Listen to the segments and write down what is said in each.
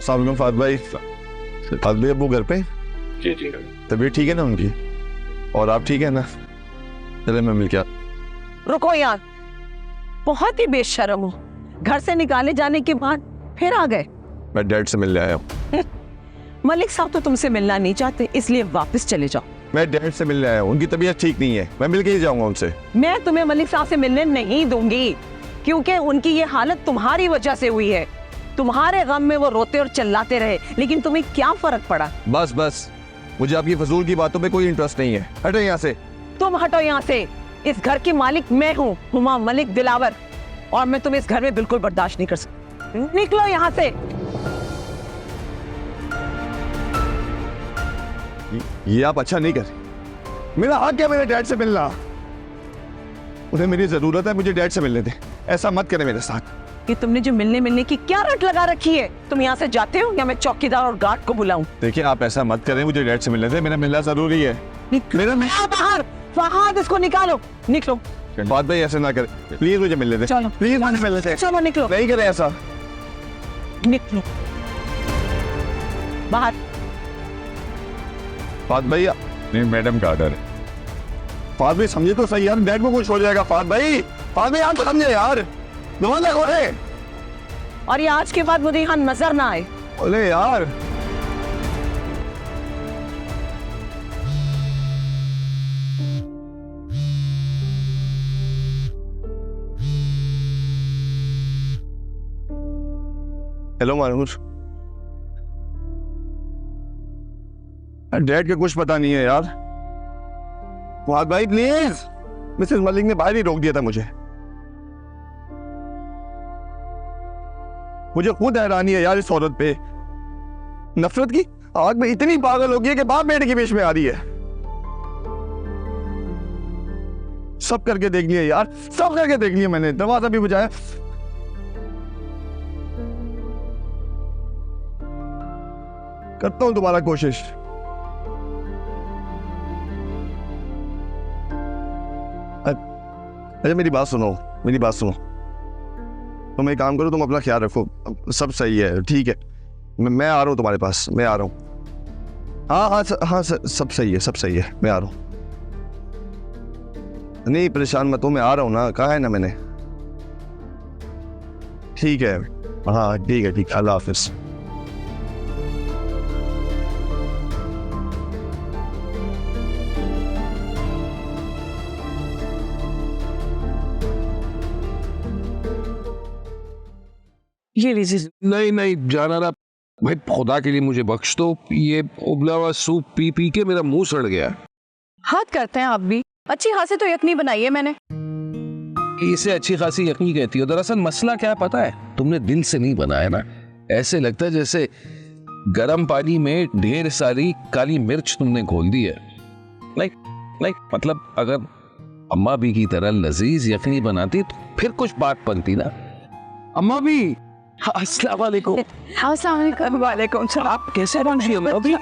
अस्सलाम वालेकुम फाद भाई। फाद भाई अबू घर पे? जी जी। तबीयत ठीक है ना उनकी? और आप ठीक है ना? चले मैं मिल के रुको यार, बहुत ही बेशर्म हो। घर से निकाले जाने के बाद फिर आ गए। मैं डैड से मिलने आया हूँ। मलिक साहब तो तुमसे मिलना नहीं चाहते, इसलिए वापस चले जाओ। मैं डैड से मिलने आया हूँ, उनकी तबीयत ठीक नहीं है, मैं मिल के ही जाऊंगा उनसे। मैं तुम्हें मलिक साहब से मिलने नहीं दूंगी, क्योंकि उनकी ये हालत तुम्हारी वजह से हुई है। तुम्हारे गम में वो रोते और चिल्लाते रहे, लेकिन तुम्हें क्या फर्क पड़ा? बस बस, मुझे आपकी फजूल की बातों पे कोई इंटरेस्ट नहीं है, हटो यहाँ से। तुम हटो यहाँ से। इस घर की मालिक मैं हूँ, हुमा मलिक दिलावर, और मैं तुम्हें इस घर में बिल्कुल बर्दाश्त नहीं कर सकती। निकलो यहाँ से। ये आप अच्छा नहीं कर। मेरा हक है मेरे डैड से मिलना। उन्हें मेरी जरूरत है, मुझे डैड से मिलने दे। ऐसा मत करें मेरे साथ। कि तुमने जो मिलने की क्या रट लगा रखी है? तुम यहाँ से जाते हो या मैं चौकीदार और गार्ड को बुलाऊं? देखिए आप ऐसा मत करें, मुझे डैड से मिलने दे, मेरा मिलना जरूरी है। मेरा बाहर फहाद, इसको निकालो। निकलो। बात भाई ऐसे ना करें, प्लीज मुझे मिलने दे। चलो प्लीज मुझे मिलने दे। चलो निकलो। नहीं करें ऐसा। निकलो बाहर। फाद भाई नहीं, मैडम का ऑर्डर है। फाद भाई समझे तो सही यार, डैड को कुछ हो जाएगा। फाद भाई आप समझे यार, दुआ लगो रे। और ये आज के बाद मुझे यहाँ नजर ना आए। बोले यार हेलो मानूर, डैड का कुछ पता नहीं है यार। फाद भाई प्लीज, मिसेस मलिक ने बाहर ही रोक दिया था मुझे खुद हैरानी है यार इस औरत पे। नफरत की आग में इतनी पागल हो गई है कि बाप बेटे के बीच में आ रही है। सब करके देख लिया यार, सब करके देख लिया मैंने, दरवाजा भी बजाया। करता हूं दोबारा कोशिश। अरे मेरी बात सुनो, तुम एक काम करो, तुम अपना ख्याल रखो, सब सही है, ठीक है। मैं आ रहा हूँ तुम्हारे पास, मैं आ रहा हूँ। हाँ सब सही है, मैं आ रहा हूँ। नहीं परेशान मत हो, मैं आ रहा हूँ ना, कहा है ना मैंने। ठीक है, हाँ ठीक है, अल्लाह हाफिज। ये लीजिए। नहीं जाना ना भाई, खुदा के लिए मुझे बख्श दो। ये उबला हुआ सूप पी पी के मेरा मुंह सड़ गया। हाथ करते हैं आप भी। अच्छी खासी तो यखनी बनाई है मैंने। इसे अच्छी खासी यखनी कहती हो? दरअसल मसला क्या है पता है, तुमने दिल से नहीं बनाया ना। ऐसे लगता है जैसे गर्म पानी में ढेर सारी काली मिर्च तुमने घोल दी है। लाइक मतलब अगर अम्मा भी की तरह लजीज यखनी बनाती तो फिर कुछ बात बनती ना। अम्मा भी अस्सलाम वालेकुम। वालेकुम सलाम। आप कैसे पहुंची अभी?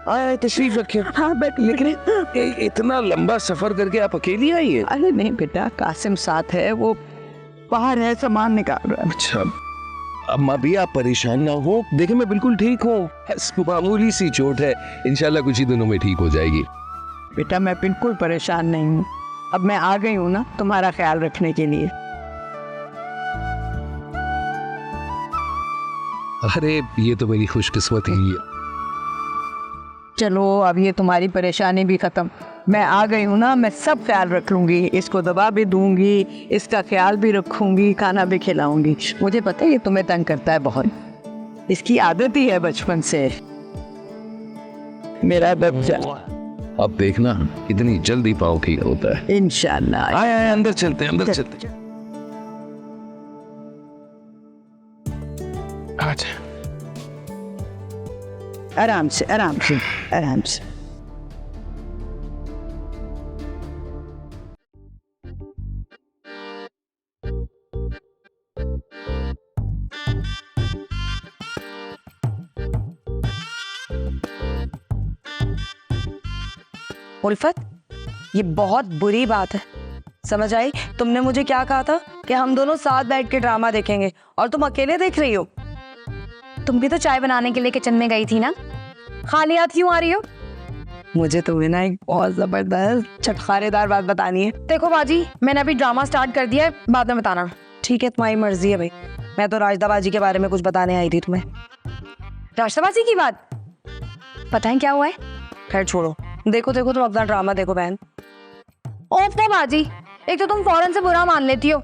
आए तशरीफ रखिए। हाँ बैठ। लेकिन इतना लंबा सफर करके आप अकेली आई है? अरे नहीं बेटा, कासिम साथ है, वो बाहर है, सामान निकाल रहा है। अच्छा अम्मा भी आप परेशान ना हो, देखिए मैं बिल्कुल ठीक हूँ, मामूली सी चोट है, इंशाल्लाह कुछ ही दिनों में ठीक हो जाएगी। बेटा मैं बिल्कुल परेशान नहीं हूँ, अब मैं आ गई हूँ ना तुम्हारा ख्याल रखने के लिए। अरे ये तो मेरी खुशकिस्मती है। चलो अब ये तुम्हारी परेशानी भी खत्म। मैं आ गई हूँ ना, मैं सब ख्याल रख लूंगी, इसको दवा भी दूंगी, इसका ख्याल भी रखूंगी, खाना भी खिलाऊंगी। मुझे पता है ये तुम्हें तंग करता है बहुत, इसकी आदत ही है बचपन से। मेरा बच्चा अब देखना इतनी जल्दी पाँव ठीक होता है इंशाल्लाह। आए अंदर चलते हैं, अंदर चलते हैं। अच्छा आराम से आराम से आराम से। उल्फत, ये बहुत बुरी बात है, समझ आई? तुमने मुझे क्या कहा था कि हम दोनों साथ बैठ के ड्रामा देखेंगे और तुम अकेले देख रही हो। तुम भी तो चाय बनाने के लिए किचन में गई थी ना, खाली हाथ क्यों आ रही हो? मुझे तुम्हें ना एक बहुत जबरदस्त चटखारेदार बात बतानी है। देखो बाजी, मैंने अभी ड्रामा स्टार्ट कर दिया है, बाद में बताना। ठीक है, तुम्हारी मर्जी है भाई। मैं तो राजदाबाजी के बारे में कुछ बताने आई थी तुम्हें। राष्ट्रवादी की बात पता है क्या हुआ है? खैर छोड़ो, देखो देखो तुम अपना ड्रामा देखो बहन। ओफो बाजी, एक तो तुम फौरन से बुरा मान लेती हो।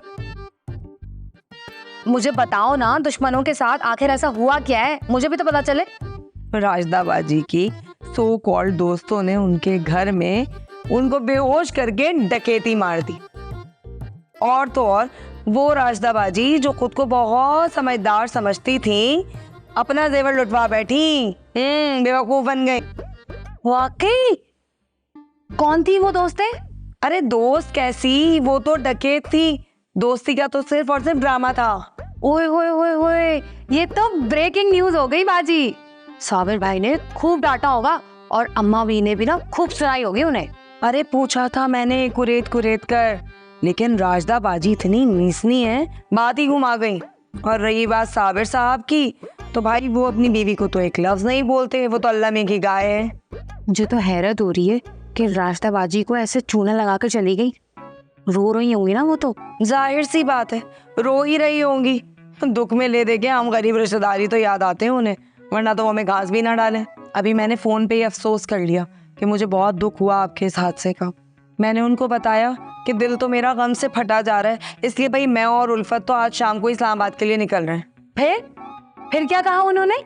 मुझे बताओ ना, दुश्मनों के साथ आखिर ऐसा हुआ क्या है, मुझे भी तो पता चले। राजदाबाजी की सो कॉल्ड दोस्तों ने उनके घर में उनको बेहोश करके डकैती मार दी। और तो और वो राजदाबाजी जो खुद को बहुत समझदार समझती थी, अपना जेवर लुटवा बैठी। बेवकूफ बन गई। वाकई? कौन थी वो दोस्तें? अरे दोस्त कैसी, वो तो डकैत थी। दोस्ती का तो सिर्फ और सिर्फ ड्रामा था। ओए होए होए होए, ये तो ब्रेकिंग न्यूज हो गई बाजी। साबिर भाई ने खूब डांटा होगा और अम्मा भी ने भी ना खूब सुनाई होगी उन्हें। अरे पूछा था मैंने कुरेद कुरेद कर, लेकिन राजदाबाजी इतनी नीसनी है, बात ही घुमा गई। और रही बात साबिर साहब की, तो भाई वो अपनी बीवी को तो एक लफ्ज नहीं बोलते, वो तो अल्लाह में की गाय है। मुझे तो हैरत हो रही है कि राष्ट्रबाजी को ऐसे चूना लगाकर चली गई। रो रही होंगी ना वो तो। जाहिर सी बात है, रो ही रही होंगी। दुख में ले दे के हम गरीब रिश्तेदारी तो याद आते हैं उन्हें, वरना तो हमें घास भी ना डालें। अभी मैंने फोन पे ही अफसोस कर लिया कि मुझे बहुत दुख हुआ आपके इस हादसे का। मैंने उनको बताया कि दिल तो मेरा गम से फटा जा रहा है, इसलिए भाई मैं और उल्फत तो आज शाम को इस्लामाबाद के लिए निकल रहे हैं। फिर क्या कहा उन्होंने?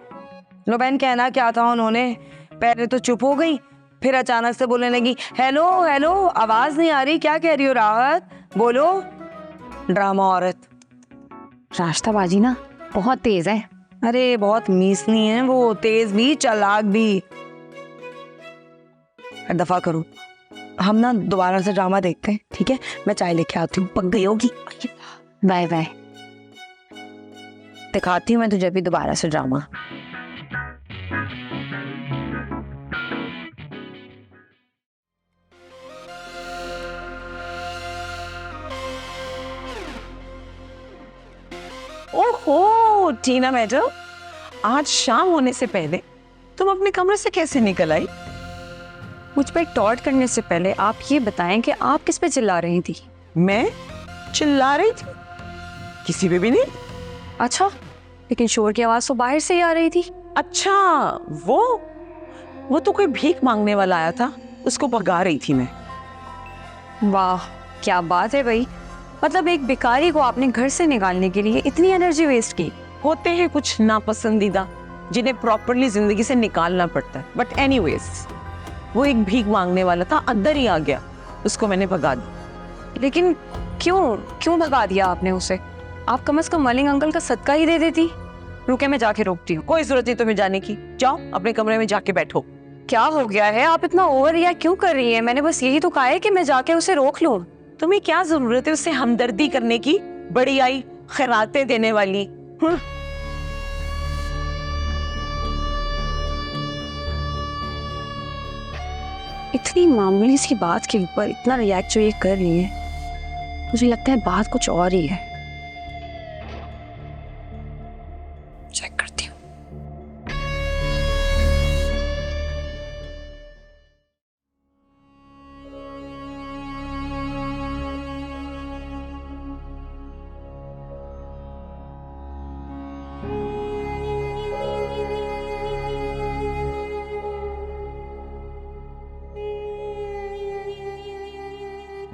लो बहन, कहना क्या था उन्होंने, पहले तो चुप हो गई, फिर अचानक से बोलने लगी, हेलो हेलो, आवाज नहीं आ रही, क्या कह रही हो राहत, बोलो। ड्रामा औरत। राष्ट्रबाजी ना बहुत तेज है। अरे बहुत मीसनी है वो, तेज भी चालाक भी। दफा करो, हम ना दोबारा से ड्रामा देखते हैं, ठीक है? मैं चाय लेके आती हूँ, पक गई होगी। Bye bye. दिखाती हूँ मैं तुझे भी दोबारा से ड्रामा। ओहो टीना मैडम, आज शाम होने से पहले तुम अपने कमरे से कैसे निकल आई? मुझ पर टॉर्च करने से पहले आप ये बताएं कि आप किस पे चिल्ला रही थी? मैं चिल्ला रही थी? किसी पे भी नहीं। अच्छा, लेकिन शोर की आवाज तो बाहर से ही आ रही थी। अच्छा, वो तो कोई भीख मांगने वाला आया था, उसको भगा रही थी मैं। वाह क्या बात है भाई, मतलब एक भिखारी को आपने घर से निकालने के लिए इतनी एनर्जी वेस्ट की। होते हैं कुछ नापसंदीदा जिन्हें प्रॉपरली जिंदगी से निकालना पड़ता है, बट एनीवेज वो एक भीख मांगने वाला था, अंदर ही आ गया, उसको मैंने भगा दिया। लेकिन क्यों भगा दिया आपने उसे? आप कम से कम मलिंग अंकल का सदका ही दे देती। रुके, मैं जाके रोकती हूँ। कोई जरूरत नहीं तुम्हें जाने की, जाओ अपने कमरे में जाके बैठो। क्या हो गया है, आप इतना ओवर रिएक्ट क्यों कर रही है? मैंने बस यही तो कहा है कि मैं जाके उसे रोक लूं। तुम्हें क्या जरूरत है उससे हमदर्दी करने की, बड़ी आई खैरातें देने वाली। इतनी मामूली सी बात के ऊपर इतना रिएक्ट जो ये कर रही है, मुझे लगता है बात कुछ और ही है। चेक करती हूँ।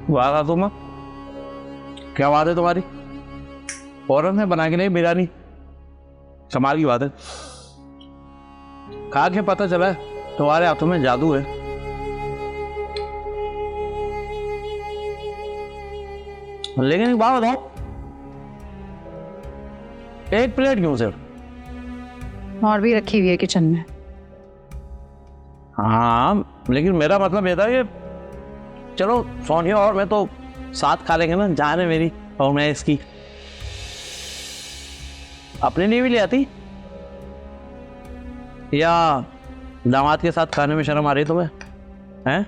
वाह तुम, क्या बात है तुम्हारी? फौरन है बना के नहीं बिरयानी, कमाल की बात है। खा के पता चला है तुम्हारे हाथों में जादू है। लेकिन एक बात बताओ, एक प्लेट क्यों सिर्फ? और भी रखी हुई है किचन में। हाँ, लेकिन मेरा मतलब ये था कि चलो सोनिया और मैं तो साथ खा लेंगे ना, जान है मेरी और मैं इसकी। अपने लिए भी ले आती, या दामाद के साथ खाने में शर्म आ रही तुम्हें? हैं?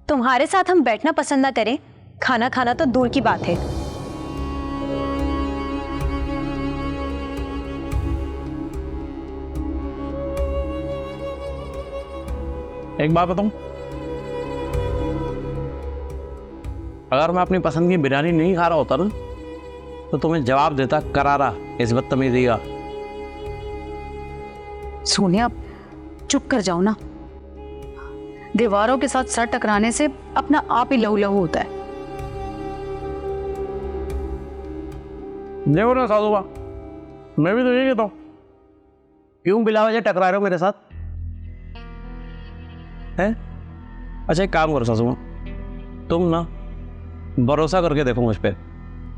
तुम्हारे साथ हम बैठना पसंद ना करें, खाना खाना तो दूर की बात है। एक बात बताऊं, अगर मैं अपनी पसंद की बिरयानी नहीं खा रहा होता ना तो तुम्हें जवाब देता करारा इस बदतमीजी का। सोनिया चुप कर जाओ ना, दीवारों के साथ सर टकराने से अपना आप ही लहू लहू होता है। देखो ना साधुबा, मैं भी तो ये कहता हूँ, क्यों बिला वजह टकरा रहे हो मेरे साथ हैं? अच्छा एक काम करो सासू माँ, तुम ना भरोसा करके देखो मुझ पे,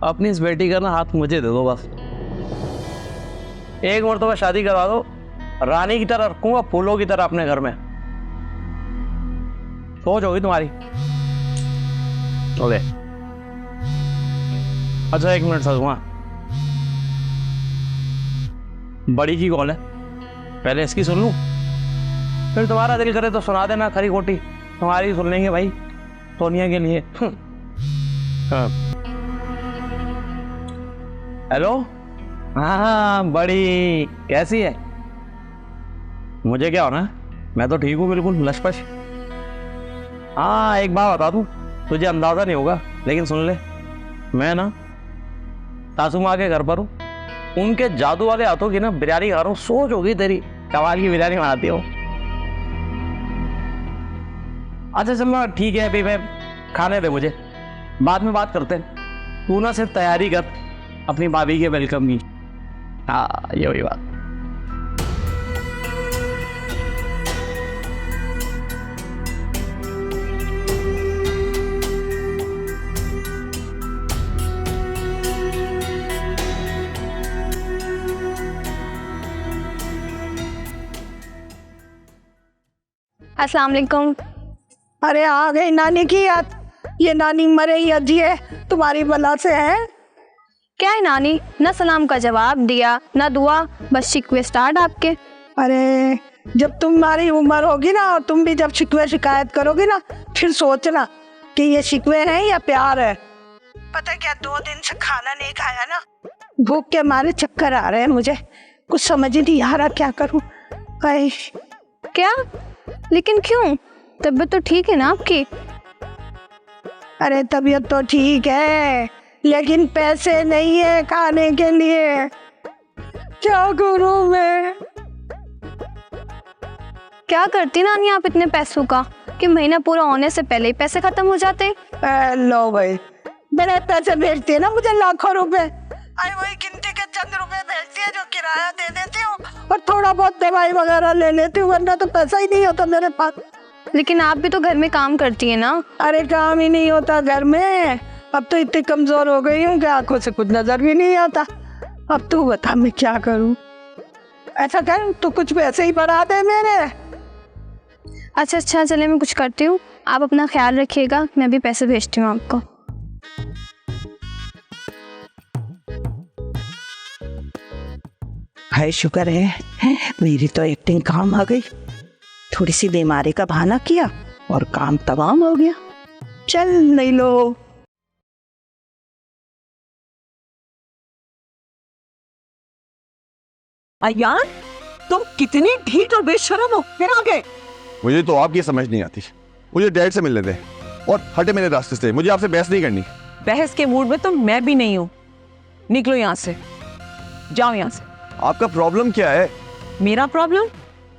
अपनी इस बेटी का ना हाथ मुझे दे दो बस। एक मरतबा शादी करवा दो, रानी की तरह रखूंगा, फूलों की तरह अपने घर में। सोच होगी तुम्हारी। ओके अच्छा एक मिनट सासू माँ, बड़ी की कॉल है, पहले इसकी सुन लूं, फिर तुम्हारा दिल करे तो सुना देना खरी खोटी, तुम्हारी सुन लेंगे भाई सोनिया के लिए। हाँ। हेलो, हाँ बड़ी कैसी है? मुझे क्या होना है, मैं तो ठीक हूँ बिल्कुल लशपश। हाँ एक बात बता दूं, तुझे अंदाजा नहीं होगा लेकिन सुन ले, मैं ना सासू माँ के घर पर हूँ, उनके जादू वाले हाथों की ना बिरयानी खा रहा हूँ। सोच होगी तेरी, कमाल की बिरयानी बनाती हो। अच्छा चल ठीक है, अभी मैं खाने दे मुझे, बाद में बात करते हैं। तू ना सिर्फ तैयारी कर अपनी भाभी के वेलकम की। हाँ ये वही बात। अस्सलाम वालेकुम। अरे आ गई नानी की याद। ये नानी मरे या जिए तुम्हारी बला से है। क्या है नानी, ना सलाम का जवाब दिया ना दुआ, बस शिकवे स्टार्ट आपके। अरे जब तुम्हारी उम्र होगी ना और तुम भी जब शिकवे शिकायत करोगी ना, फिर सोचना कि ये शिकवे हैं या प्यार है। पता क्या, 2 दिन से खाना नहीं खाया ना, भूख के मारे चक्कर आ रहे हैं मुझे, कुछ समझ ही नहीं आ रहा क्या करूं। क्या? लेकिन क्यों? तबीयत तो ठीक है ना आपकी? अरे तबीयत तो ठीक है लेकिन पैसे नहीं है खाने के लिए, क्या करूं मैं? क्या करती नानी आप इतने पैसों का कि महीना पूरा होने से पहले ही पैसे खत्म हो जाते? लो भाई, मेरे पैसे भेजती है ना मुझे लाखों रुपए, आई वही गिनती के चंद रुपए भेजती है जो किराया दे देती हूँ और थोड़ा बहुत दवाई वगैरह ले लेती हूँ, वरना तो पैसा ही नहीं होता मेरे पास। लेकिन आप भी तो घर में काम करती है ना। अरे काम ही नहीं होता घर में, अब तो इतनी कमजोर हो गई हूँ कि आंखों से कुछ नजर भी नहीं आता। अब तू बता मैं क्या करूँ? ऐसा कर तू कुछ पैसे ही बढ़ा दे मेरे। अच्छा चले मैं कुछ करती हूँ, आप अपना ख्याल रखिएगा, मैं भी पैसे भेजती हूँ आपको। हाय शुक्र है मेरी तो एक्टिंग काम आ गई, थोड़ी सी बीमारी का बहाना किया और काम तमाम हो गया। चल नहीं लो। अयान तुम कितनी ढीठ और बेशर्म हो, फिर आ गए। मुझे तो आपकी समझ नहीं आती, मुझे डैड से मिलने दे और हटे मेरे रास्ते से, मुझे आपसे बहस नहीं करनी। बहस के मूड में तो मैं भी नहीं हूँ, निकलो यहाँ से, जाओ यहाँ से। आपका प्रॉब्लम क्या है? मेरा प्रॉब्लम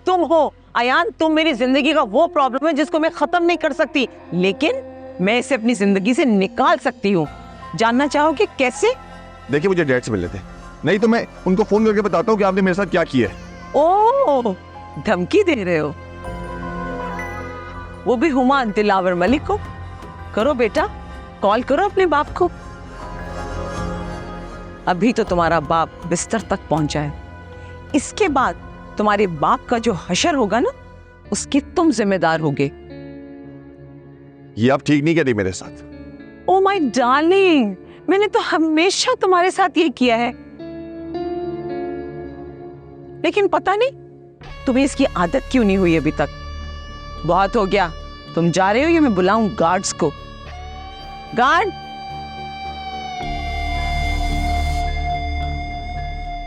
तुम हो अयान, तुम मेरी जिंदगी का वो प्रॉब्लम है जिसको मैं खत्म नहीं कर सकती, लेकिन मैं इसे अपनी जिंदगी से निकाल सकती हूँ। जानना चाहोगे कैसे? देखिए मुझे डैड से मिलने दे, नहीं तो मैं उनको फोन करके बताता हूँ कि आपने मेरे साथ क्या किया है। ओह धमकी दे रहे हो, वो भी हुमा दिलावर मलिक को? करो बेटा, कॉल करो अपने बाप को। अभी तो तुम्हारा बाप बिस्तर तक पहुंचा है, इसके बाद तुम्हारे बाप का जो हशर होगा ना, उसके तुम जिम्मेदार होगे। ये आप ठीक नहीं कह रही मेरे साथ। ओ माय डार्लिंग, मैंने तो हमेशा तुम्हारे साथ ये किया है, लेकिन पता नहीं तुम्हें इसकी आदत क्यों नहीं हुई अभी तक। बहुत हो गया, तुम जा रहे हो या मैं बुलाऊं गार्ड्स को? गार्ड,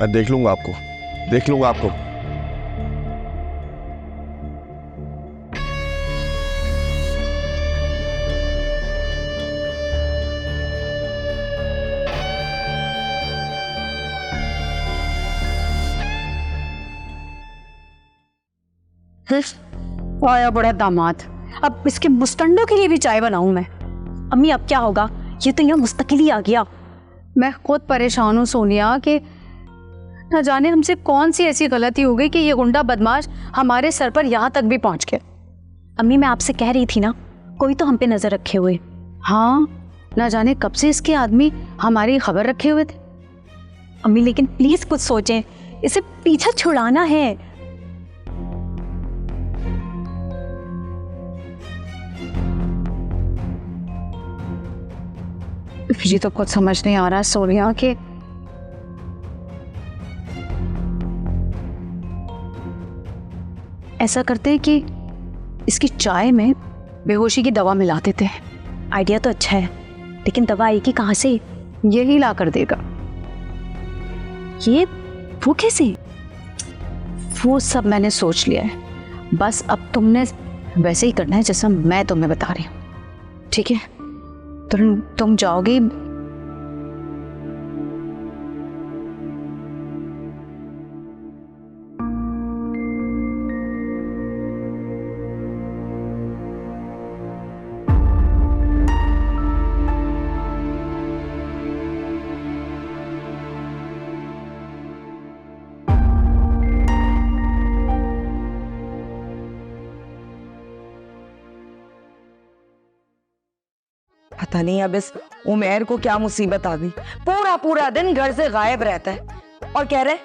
मैं देख लूंगा आपको, देख लूंगा आपको। आया बड़ा दामाद, अब इसके मुस्तंडों के लिए भी चाय बनाऊं मैं। अम्मी अब क्या होगा, ये तो यहाँ मुस्तकिल ही आ गया। मैं खुद परेशान हूँ सोनिया कि न जाने हमसे कौन सी ऐसी गलती हो गई कि ये गुंडा बदमाश हमारे सर पर यहाँ तक भी पहुँच गया। अम्मी मैं आपसे कह रही थी ना, कोई तो हम पे नजर रखे हुए। हाँ, न जाने कब से इसके आदमी हमारी खबर रखे हुए थे। अम्मी लेकिन प्लीज कुछ सोचें, इसे पीछा छुड़ाना है। मुझे तो कुछ समझ नहीं आ रहा सोनिया कि ऐसा करते हैं कि इसकी चाय में बेहोशी की दवा मिला देते हैं। आइडिया तो अच्छा है, लेकिन दवा आएगी कहाँ से? यही ला कर देगा। ये वो कैसे? वो सब मैंने सोच लिया है, बस अब तुमने वैसे ही करना है जैसा मैं तुम्हें बता रही हूँ, ठीक है? तुम जाओगी। पता नहीं अब इस उमेर को क्या मुसीबत आ गई। पूरा पूरा दिन घर से गायब रहता है और कह रहे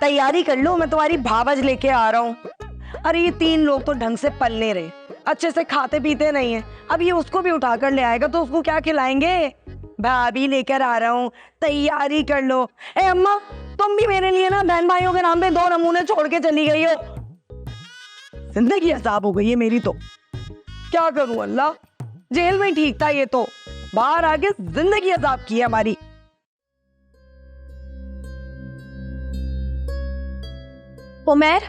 तैयारी कर लो, मैं तुम्हारी भावज लेके आ रहा हूँ। अरे ये 3 लोग तो ढंग से पल नहीं रहे, अच्छे से खाते पीते नहीं है। अब ये उसको भी उठा कर ले आएगा तो उसको क्या खिलाएंगे? भाभी लेकर आ रहा हूँ, तैयारी कर लो। ए अम्मा, तुम भी मेरे लिए ना बहन भाइयों के नाम पे 2 नमूने छोड़ के चली गई हो। जिंदगी अजाब हो गई है मेरी तो। क्या करूं अल्लाह, जेल में ठीक था, ये तो बाहर आके जिंदगी अजाब की है हमारी। उमेर,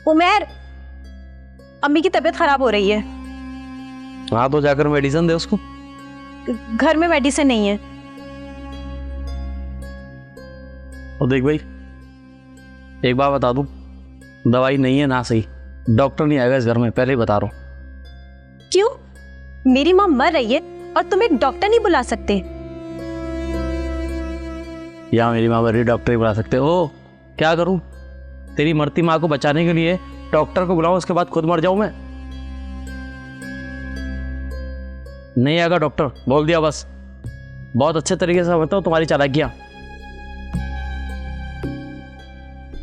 उमेर, अम्मी की तबीयत खराब हो रही है। हाँ तो जाकर मेडिसिन दे उसको। घर में मेडिसिन नहीं है। और देख भाई, एक बात बता दूं, दवाई नहीं है ना सही, डॉक्टर नहीं आएगा इस घर में, पहले ही बता रहा हूं। क्यों? मेरी माँ मर रही है और तुम एक डॉक्टर नहीं बुला सकते? या मेरी माँ मर रही, डॉक्टर ही बुला सकते हो? क्या करूं? तेरी मरती माँ को बचाने के लिए डॉक्टर को बुलाऊं, उसके बाद खुद मर जाऊं मैं? नहीं आएगा डॉक्टर, बोल दिया बस। बहुत अच्छे तरीके से समझता हूं तुम्हारी चालाकियां।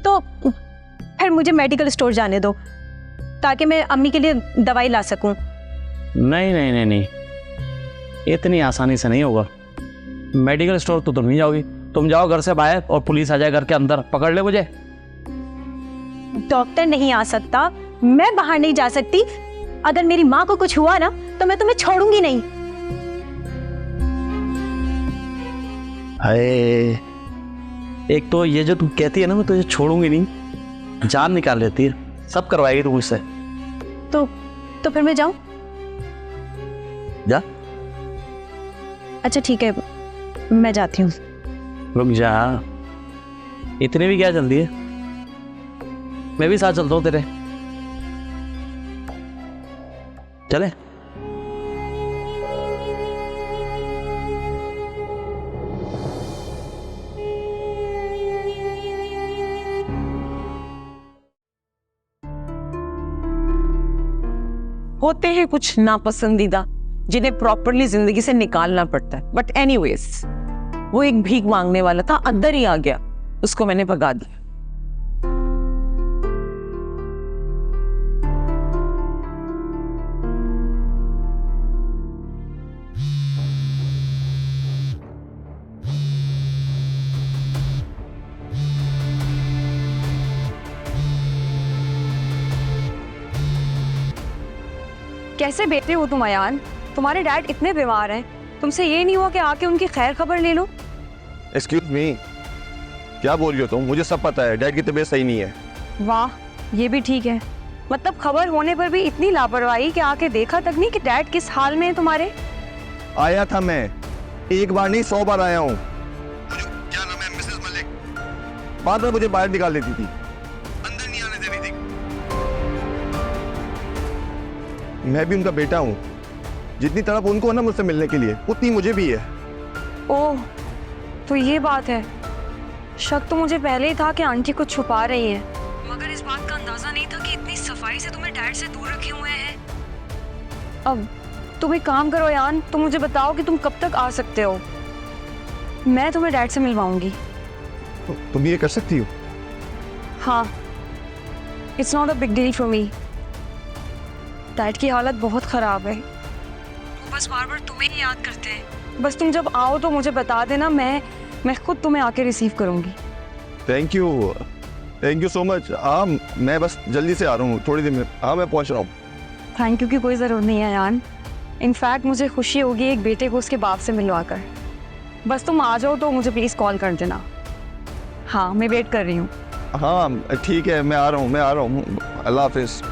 तो फिर मुझे मेडिकल स्टोर जाने दो ताकि मैं अम्मी के लिए दवाई ला सकूं। नहीं नहीं नहीं नहीं, इतनी आसानी से नहीं होगा। मेडिकल स्टोर तो तुम नहीं जाओगी, तुम जाओ घर से बाहर और पुलिस आ जाए घर के अंदर, पकड़ ले मुझे। डॉक्टर नहीं आ सकता, मैं बाहर नहीं जा सकती। अगर मेरी माँ को कुछ हुआ ना तो मैं तुम्हें छोड़ूंगी नहीं। हाय, एक तो ये जो तू कहती है ना मैं तुझे छोड़ूंगी नहीं, जान निकाल लेती है, सब करवाएगी तू मुझसे। तो फिर मैं जाऊं? जा। अच्छा ठीक है, मैं जाती हूँ। रुक जा, इतनी भी क्या जल्दी है? मैं भी साथ चलता हूँ तेरे, चले। होते हैं कुछ नापसंदीदा जिन्हें प्रॉपरली जिंदगी से निकालना पड़ता है, बट एनीवेज वो एक भीख मांगने वाला था, अंदर ही आ गया, उसको मैंने भगा दिया। कैसे बेटे हो तुम अयान? तुम्हारे डैड इतने बीमार हैं, तुमसे ये नहीं हुआ कि आके उनकी खैर खबर ले लो? एक्सक्यूज मी, क्या बोल रही हो तुम? मुझे सब पता है, डैड की तबीयत सही नहीं है। वाह, ये भी ठीक है। मतलब खबर होने पर भी इतनी लापरवाही कि आके देखा तक नहीं कि डैड किस हाल में है तुम्हारे? आया था मैं, एक बार नहीं 100 बार आया हूँ। क्या नाम है, मिसेस मलिक, बाद में मुझे बाहर निकाल देती थी, अंदर नहीं आने देती थी। मैं भी उनका बेटा हूँ। जितनी तड़प उनको है ना मुझसे मिलने के लिए, उतनी मुझे भी है। ओह, तो ये बात है। शक तो मुझे पहले ही था कि आंटी कुछ छुपा रही है, मगर इस बात का अंदाजा नहीं था कि इतनी सफाई से तुम्हें डैड से दूर रखे हुए हैं। अब तुम एक काम करो यान, तुम मुझे बताओ कि तुम कब तक आ सकते हो। मैं तुम्हें डैड से मिलवाऊंगी। तुम ये कर सकती हो? हाँ, it's not a big deal for me. Dad की हालत बहुत ख़राब है, वो बस बार बार तुम्हें ही याद करते हैं। बस तुम जब आओ तो मुझे बता देना, मैं खुद तुम्हें आके रिसीव करूंगी। Thank you so much. हाँ, मैं बस जल्दी से आ रहा हूँ, थोड़ी देर में। हाँ, मैं पहुँच रहा हूँ। थैंक यू की कोई ज़रूरत नहीं है यान। इनफैक्ट मुझे खुशी होगी एक बेटे को उसके बाप से मिलवा कर। बस तुम आ जाओ तो मुझे प्लीज़ कॉल कर देना। हाँ, मैं वेट कर रही हूँ। हाँ ठीक है, मैं आ रहा हूँ। अल्लाह हाफिज़।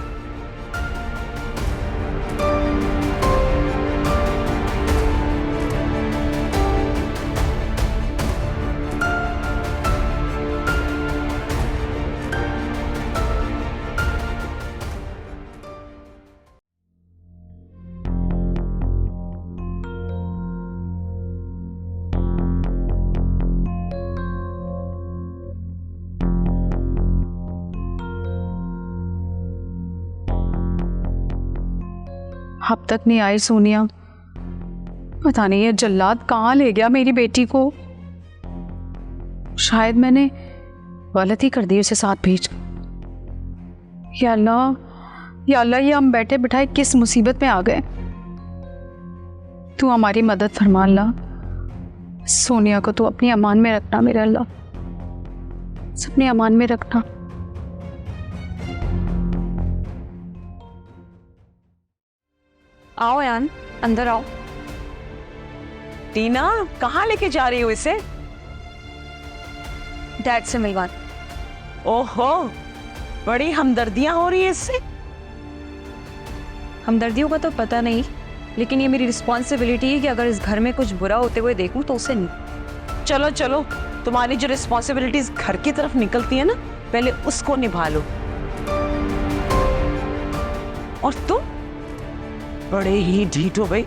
अब तक नहीं आई सोनिया। पता नहीं ये जल्लाद कहाँ ले गया मेरी बेटी को। शायद मैंने गलती कर दी उसे साथ भेज। या अल्लाह, ये हम बैठे बिठाए किस मुसीबत में आ गए। तू हमारी मदद फरमा अल्लाह। सोनिया को तू अपनी अमान में रखना मेरे अल्लाह, अपने अमान में रखना। आओ यान, अंदर आओ। टीना, कहाँ लेके जा रही हो इसे? डैड से मिलवा। ओहो, बड़ी हमदर्दियां हो रही है इससे। हमदर्दियों का तो पता नहीं, लेकिन ये मेरी रिस्पॉन्सिबिलिटी है कि अगर इस घर में कुछ बुरा होते हुए देखूं तो उसे नहीं। चलो चलो, तुम्हारी जो रिस्पॉन्सिबिलिटीज घर की तरफ निकलती है ना, पहले उसको निभा लो। और तुम बड़े ही ढीठ हो गई।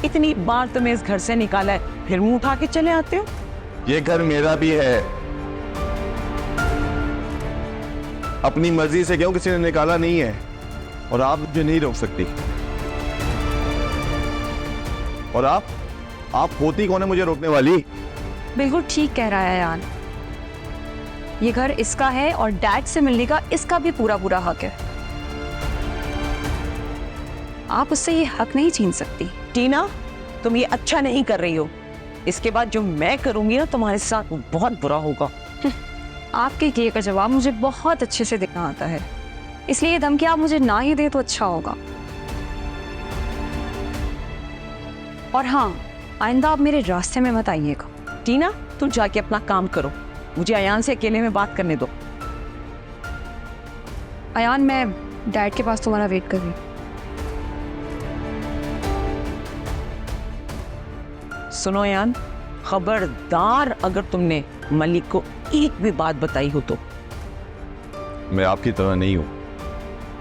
इतनी बार तुम्हें इस घर से निकाला है, फिर मुंह उठा के चले आते हो। ये घर मेरा भी है। अपनी मर्जी से क्यों, किसी ने निकाला नहीं है। और आप मुझे नहीं रोक सकती। और आप होती कौन है मुझे रोकने वाली? बिल्कुल ठीक कह रहा है यान। ये घर इसका है और डैड से मिलने का इसका भी पूरा पूरा हक है। आप उससे ये हक नहीं छीन सकती। टीना, तुम ये अच्छा नहीं कर रही हो। इसके बाद जो मैं करूंगी ना तुम्हारे साथ, वो बहुत बुरा होगा। आपके किए का जवाब मुझे बहुत अच्छे से देना आता है, इसलिए ये धमकी आप मुझे ना ही दे तो अच्छा होगा। और हाँ, आइंदा आप मेरे रास्ते में मत आइएगा। टीना, तुम जाके अपना काम करो, मुझे अयान से अकेले में बात करने दो। अयान, मैं डैड के पास तुम्हारा वेट कर रही हूँ। सुनो अयान, खबरदार अगर तुमने मलिक को एक भी बात बताई हो तो। मैं आपकी तरह नहीं हूँ,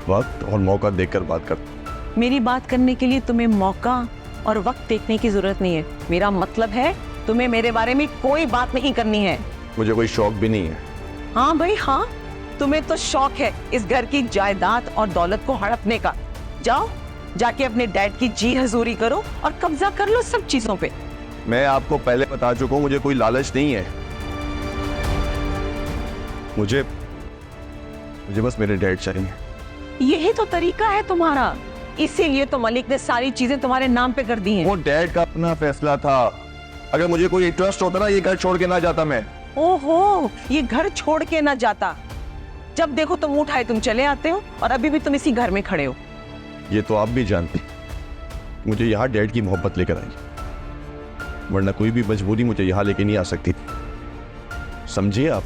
वक्त और मौका देखकर बात करता। मेरी बात करने के लिए तुम्हें मौका और वक्त देखने की जरूरत नहीं है। मेरा मतलब है तुम्हें मेरे बारे में कोई बात नहीं करनी है। मुझे कोई शौक भी नहीं है। हाँ भाई हाँ, तुम्हें तो शौक है इस घर की जायदाद और दौलत को हड़पने का। जाओ, जाके अपने डैड की जी हजूरी करो और कब्जा कर लो सब चीजों पे। मैं आपको पहले बता चुका हूँ, मुझे कोई लालच नहीं है। मुझे बस मेरे डैड चाहिए। यही तो तरीका है तुम्हारा, इसीलिए तो मलिक ने सारी चीजें तुम्हारे नाम पे कर दी हैं। वो डैड का अपना फैसला था। अगर मुझे कोई इंटरेस्ट होता ना, ये घर छोड़ के ना जाता मैं। ओहो, ये घर छोड़ के ना जाता। जब देखो तुम उठाए तुम चले आते हो, और अभी भी तुम इसी घर में खड़े हो। ये तो आप भी जानते, मुझे यहाँ डैड की मोहब्बत लेकर आई, वरना कोई भी मजबूरी मुझे यहाँ लेके नहीं आ सकती। समझिए आप।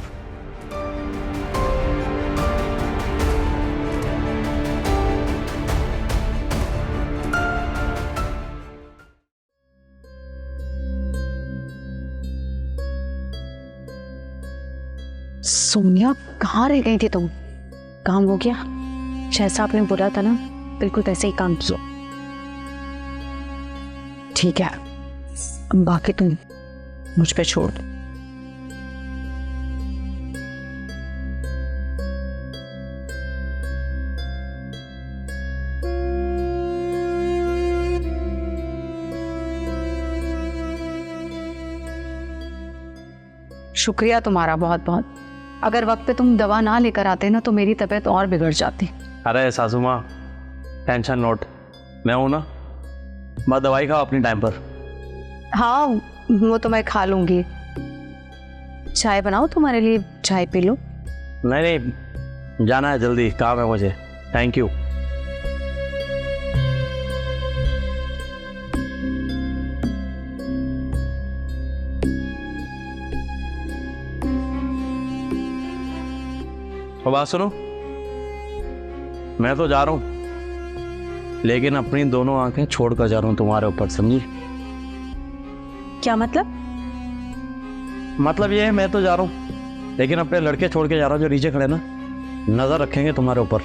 सोनिया, कहाँ रह गई थी तुम? काम हो गया, जैसा आपने बोला था ना बिल्कुल वैसे ही काम किया। ठीक है, अब बाकी तुम मुझ पे छोड़ दो। शुक्रिया तुम्हारा बहुत बहुत। अगर वक्त पे तुम दवा ना लेकर आते ना तो मेरी तबीयत और बिगड़ जाती। अरे सासू माँ, टेंशन नोट, मैं हूँ ना, मैं दवाई खाओ अपनी टाइम पर। हाँ वो तो मैं खा लूंगी। चाय बनाओ तुम्हारे लिए, चाय पी लो। नहीं नहीं, जाना है जल्दी, काम है मुझे। Thank you. और बात सुनो, मैं तो जा रहा हूं, लेकिन अपनी दोनों आंखें छोड़कर जा रहा हूं तुम्हारे ऊपर, समझी? क्या मतलब? मतलब ये है, मैं तो जा रहा हूं लेकिन अपने लड़के छोड़ के जा रहा हूं जो नीचे खड़े ना, नजर रखेंगे तुम्हारे ऊपर।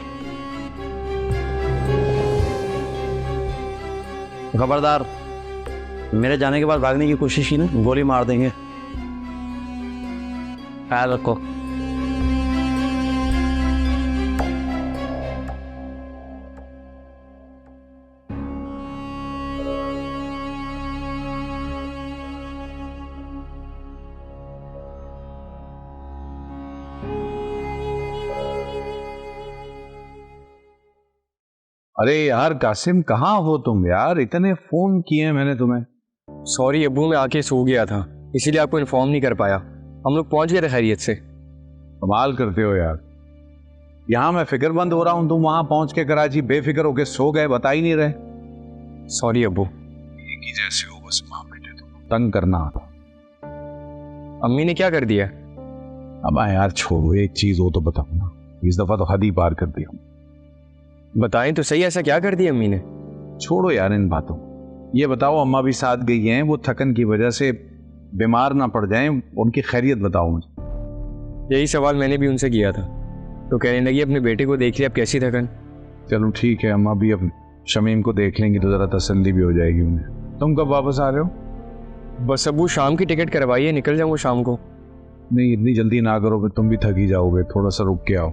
खबरदार, मेरे जाने के बाद भागने की कोशिश की ना, गोली मार देंगे। ख्याल रखो। अरे यार कासिम, कहाँ हो तुम यार? इतने फोन किए मैंने तुम्हें। सॉरी अब्बू, मैं आके सो गया था, इसीलिए आपको इन्फॉर्म नहीं कर पाया। हम लोग पहुंच गए थे खैरियत से। कमाल करते हो यार, यहाँ मैं फिक्रमंद हो रहा हूँ, तुम वहां पहुंच के कराची बेफिक्र होके सो गए, बता ही नहीं रहे। सॉरी अब्बू। एक ही जैसे हो बस माँ बेटे, तुम तंग करना आता। अम्मी ने क्या कर दिया? अब यार छोड़ो, एक चीज हो तो बताओ ना, इस दफा तो हद ही पार कर दी हम। बताएं तो सही, ऐसा क्या कर दिया अम्मी ने? छोड़ो यार इन बातों, ये बताओ अम्मा भी साथ गई हैं, वो थकन की वजह से बीमार ना पड़ जाएं, उनकी खैरियत बताओ मुझे। यही सवाल मैंने भी उनसे किया था, तो कहने लगी अपने बेटे को देख लिया, अब कैसी थकन। चलो ठीक है, अम्मा भी अब शमीम को देख लेंगी तो जरा तसल्ली भी हो जाएगी उन्हें। तुम कब वापस आ रहे हो? बस अब्बू शाम की टिकट करवाइए, निकल जाऊंगा शाम को। नहीं इतनी जल्दी ना करो, फिर तुम भी थक ही जाओगे, थोड़ा सा रुक के आओ।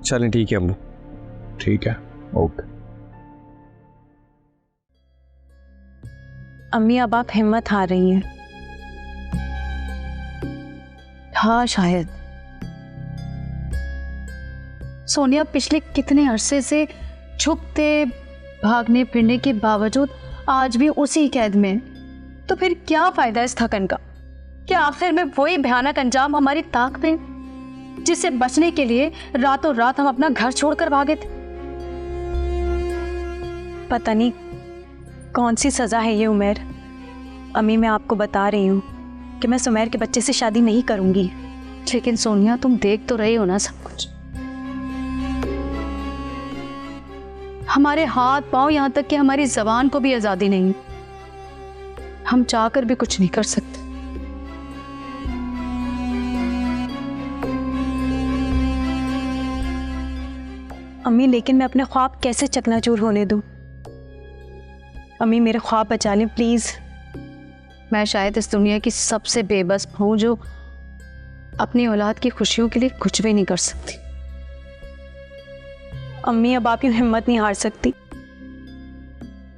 चलें ठीक है अब्बू। ठीक है, ओके। अम्मी अब आप हिम्मत हार रही हैं। हाँ शायद। सोनिया पिछले कितने अरसे से छुपते भागने फिरने के बावजूद आज भी उसी कैद में, तो फिर क्या फायदा इस थकन का? क्या आखिर में वही भयानक अंजाम हमारी ताक में, जिससे बचने के लिए रातों रात हम अपना घर छोड़कर भागे थे? पता नहीं कौन सी सजा है ये उमैर। अम्मी मैं आपको बता रही हूँ कि मैं सुमैर के बच्चे से शादी नहीं करूंगी। लेकिन सोनिया तुम देख तो रही हो ना सब कुछ। हमारे हाथ पांव, यहाँ तक कि हमारी जबान को भी आजादी नहीं। हम चाहकर भी कुछ नहीं कर सकते। अम्मी लेकिन मैं अपने ख्वाब कैसे चकनाचूर होने दूं? अम्मी मेरे ख्वाब बचा लें प्लीज। मैं शायद इस दुनिया की सबसे बेबस हूं जो अपनी औलाद की खुशियों के लिए कुछ भी नहीं कर सकती। अम्मी अब आप यूं हिम्मत नहीं हार सकती।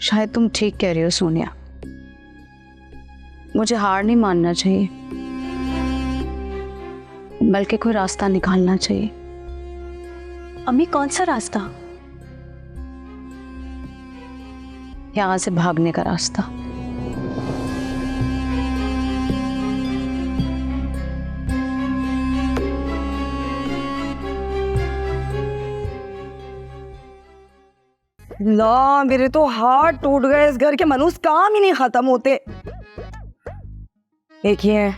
शायद तुम ठीक कह रही हो सोनिया, मुझे हार नहीं मानना चाहिए, बल्कि कोई रास्ता निकालना चाहिए। अम्मी कौन सा रास्ता? यहां से भागने का रास्ता। ला, मेरे तो हाथ टूट गए, इस घर के मनुष्य काम ही नहीं खत्म होते। देखिए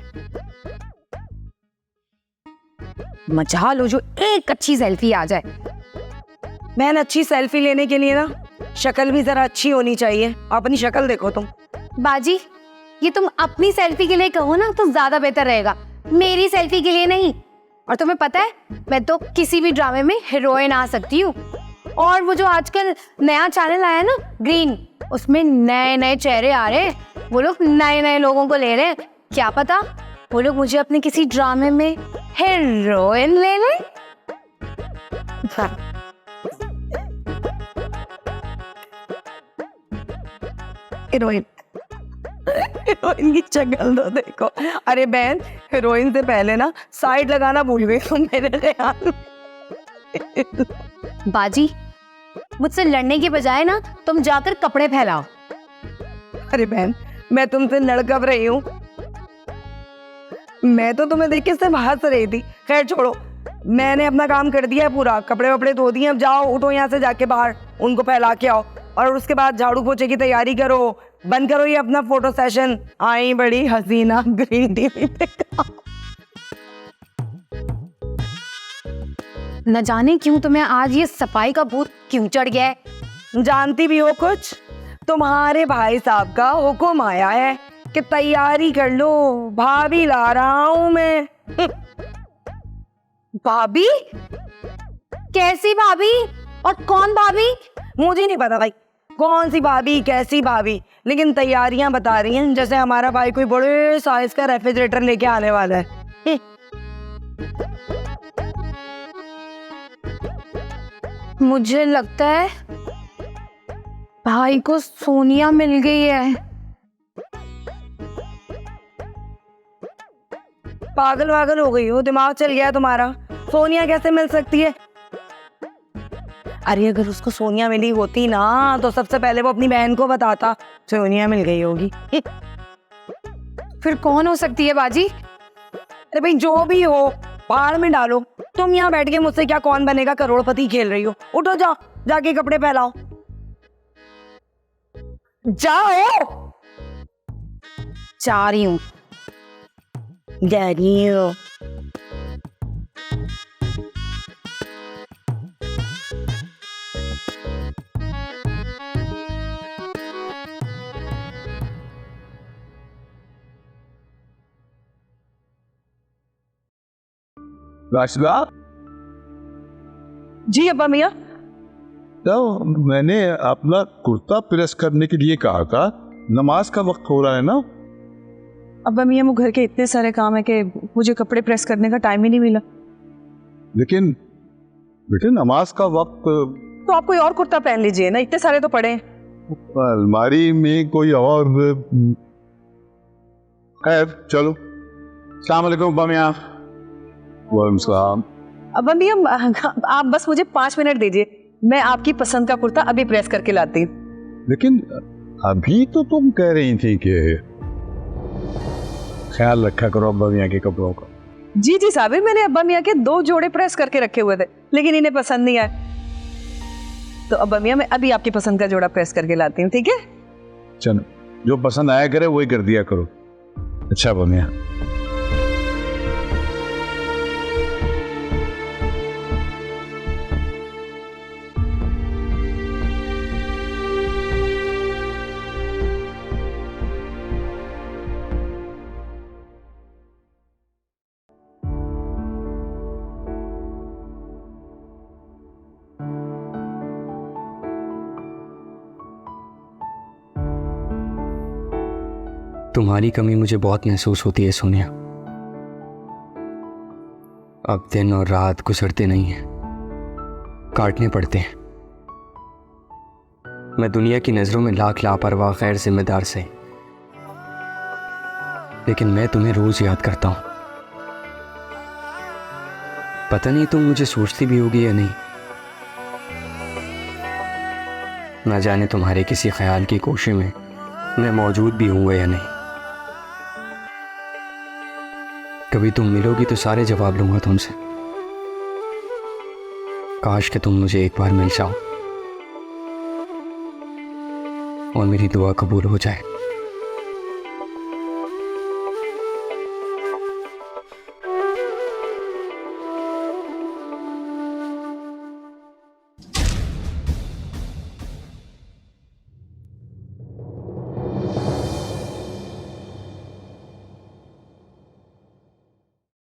मचा लो जो एक अच्छी सेल्फी आ जाए। मैंने अच्छी सेल्फी लेने के लिए ना शक्ल भी जरा अच्छी होनी चाहिए। अपनी शक्ल देखो तुम। बाजी ये तुम अपनी सेल्फी के लिए कहो ना तो ज्यादा बेहतर रहेगा, मेरी सेल्फी के लिए नहीं। और तुम्हें पता है मैं तो किसी भी ड्रामे में हीरोइन आ सकती हूँ। और वो जो आजकल नया चैनल आया ना ग्रीन, उसमें नए नए चेहरे आ रहे हैं, वो लोग नए नए लोगों को ले रहे हैं। क्या पता वो लोग मुझे अपने किसी ड्रामे में हीरोइन ले लें। हीरोइन हीरोइन की शक्ल तो देखो। अरे बहन, हीरोइन से पहले ना साइड लगाना भूल गई तुम मेरे ख्याल में। बाजी, मुझसे लड़ने की बजाय ना तुम जाकर कपड़े फैलाओ। अरे बहन, मैं तुमसे लड़ कब रही हूँ? मैं तो तुम्हें देख के सिर्फ हंस रही थी। खैर छोड़ो, मैंने अपना काम कर दिया है पूरा, कपड़े वपड़े धो दिए। अब जाओ, उठो यहाँ से, जाके बाहर उनको फैला के आओ और उसके बाद झाड़ू पोछे की तैयारी करो। बंद करो ये अपना फोटो सेशन। आई बड़ी हसीना ग्रीन टीवी पे। न जाने क्यों तुम्हें आज ये सफाई का भूत क्यों चढ़ गया है। जानती भी हो कुछ? तुम्हारे भाई साहब का हुक्म आया है कि तैयारी कर लो, भाभी ला रहा हूं मैं। भाभी? कैसी भाभी और कौन भाभी? मुझे नहीं पता भाई कौन सी भाभी कैसी भाभी, लेकिन तैयारियां बता रही हैं जैसे हमारा भाई कोई बड़े साइज का रेफ्रिजरेटर लेके आने वाला है। मुझे लगता है भाई को सोनिया मिल गई है। पागल वागल हो गई हो, दिमाग चल गया तुम्हारा। सोनिया कैसे मिल सकती है? अरे अगर उसको सोनिया मिली होती ना तो सबसे पहले वो अपनी बहन को बताता सोनिया मिल गई होगी। फिर कौन हो सकती है बाजी? अरे भाई जो भी हो, पहाड़ में डालो। तुम यहाँ बैठ के मुझसे क्या कौन बनेगा करोड़पति खेल रही हो। उठो, जाओ, जाके कपड़े फैलाओ, जाओ। जा रही हूँ। जा रही हो। राशिदा, जी अब्बा मियाँ। तो मैंने अपना कुर्ता प्रेस करने के लिए कहा था, नमाज का वक्त हो रहा है ना। अब्बा मियाँ, वो घर के इतने सारे काम है कि मुझे कपड़े प्रेस करने का टाइम ही नहीं मिला। लेकिन बेटे नमाज का वक्त। तो आप कोई और कुर्ता पहन लीजिए ना, इतने सारे तो पड़े हैं। अलमारी में कोई और। खैर चलो, अस्सलाम वालेकुम अब्बा मियाँ। वालेकुम सलाम। अब्बा मियाँ, आप बस मुझे 5 मिनट दीजिए, मैं आपकी पसंद का कुर्ता अभी प्रेस करके लाती हूँ। लेकिन अभी तो तुम कह रही थी कि ख्याल रखा करो अब्बा मियाँ के कपड़ों का। जी जी साबिर, मैंने अब्बा मियाँ के 2 जोड़े प्रेस करके रखे हुए थे, लेकिन इन्हें पसंद नहीं आए। तो अब्बा मियाँ, मैं अभी आपकी पसंद का जोड़ा प्रेस करके लाती हूँ, ठीक है? चलो, जो पसंद आया करे वही कर दिया करो। अच्छा अब्बा मियाँ। तुम्हारी कमी मुझे बहुत महसूस होती है सोनिया। अब दिन और रात गुजरते नहीं हैं, काटने पड़ते हैं। मैं दुनिया की नज़रों में लाख लापरवाह गैर जिम्मेदार से, लेकिन मैं तुम्हें रोज याद करता हूं। पता नहीं तुम मुझे सोचती भी होगी या नहीं। ना जाने तुम्हारे किसी ख्याल की कोशिश में मैं मौजूद भी हूँ या नहीं। कभी तुम मिलोगी तो सारे जवाब लूंगा तुमसे। काश कि तुम मुझे एक बार मिल जाओ और मेरी दुआ कबूल हो जाए।